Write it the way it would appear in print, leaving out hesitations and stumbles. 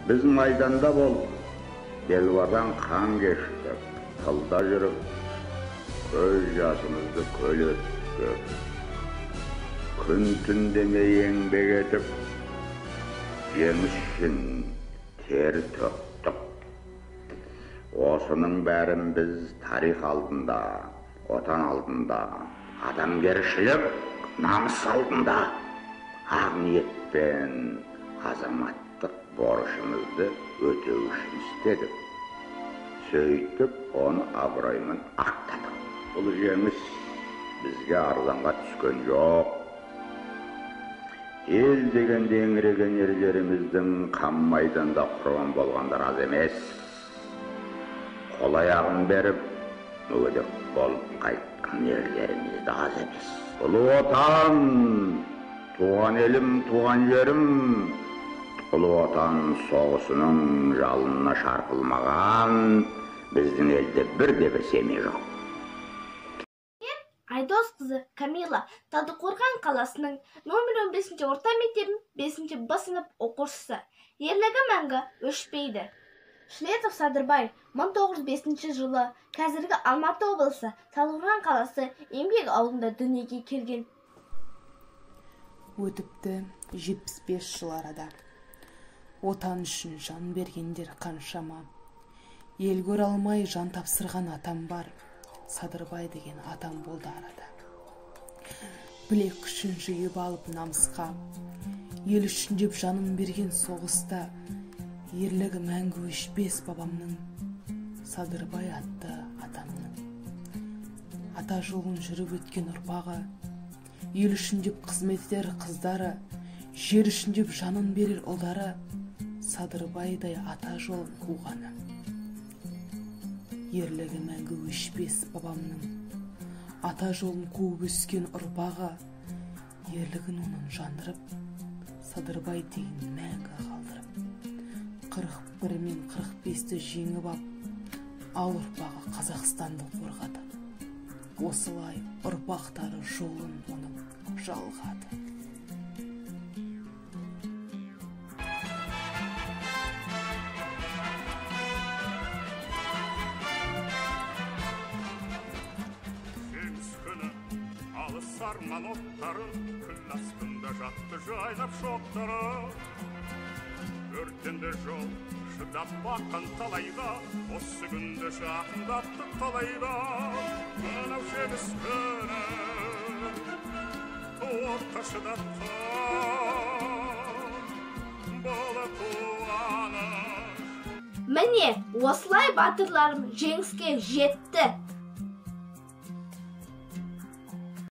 Biz maydanda болдық, белбардан қан кештік, тылда жүріп, көз жасымызды көл өттік. Күн түн демей еңбек етіп, жеңіс үшін тер төктік. Осының бәрін біз тарих алдында, отан алдында, адамгершілік, намыс алдында ақ ниетпен азаматтық борышымызды өтеу үшін істедік. Сөйтіп, оны абыроймен ақтадық. Бұл жеңіс бізге арзанға түскен жоқ. Ел дегенде еңіреген ерлеріміздің қан майданда құрбан болғандар аз емес. Қол аяғын беріп, мүгедек болып қайтқан ерлеріміз де аз емес. Ұлы отан, туған елім, туған жерім, ұлы отан соғысының жалынына шарпылмаған біздің елде бір семей жоқ. Айдос қызы Камила Талдықорған қаласының номер 15 орта мектебінің 5 Б сынып оқушысы. Ерлігі мәңгі өшпейді. Шлетов Садырбай 1905 жылы қазіргі Алматы облысы Талдықорған қаласы Еңбек ауылында дүниеге келген. Өтіпті 75 жыл арада. Отан үшін жан бергендер қаншама. Ел көре алмай жан тапсырған атам бар. Садырбай деген атам болды арада. Білек күшін жиып алып намысқа, ел үшін деп жанын берген соғыста, ерлігі мәңгі өшпес бабамның, Садырбай атты атамның. Ата жолын жүріп өткен ұрпағы, ел үшін деп қызмет етер қыздары, жер үшін деп жанын берер ұлдары, Садырбайдай ата жолын қуғаны. Ерлігі мәңгі өшпес бабамның, ата жолын қуып өскен ұрпағы, ерлігін оның жандырып, Садырбай деген мәңгі қалдырып. 41 мен 45-ті жеңіп ап, ал ұрпағы Қазақстанды қорғады. Осылай ұрпақтары жолын оның жалғады. Арман оттары күн астында жатты жайлап шоқтары. Өртенді жол шыдап баққан талайға, осы күнді жақындатты талайға. Мынау жеңіс күні отқа шыдатқан болы туғаны. Міне, осылай батырларым жеңіске жетті.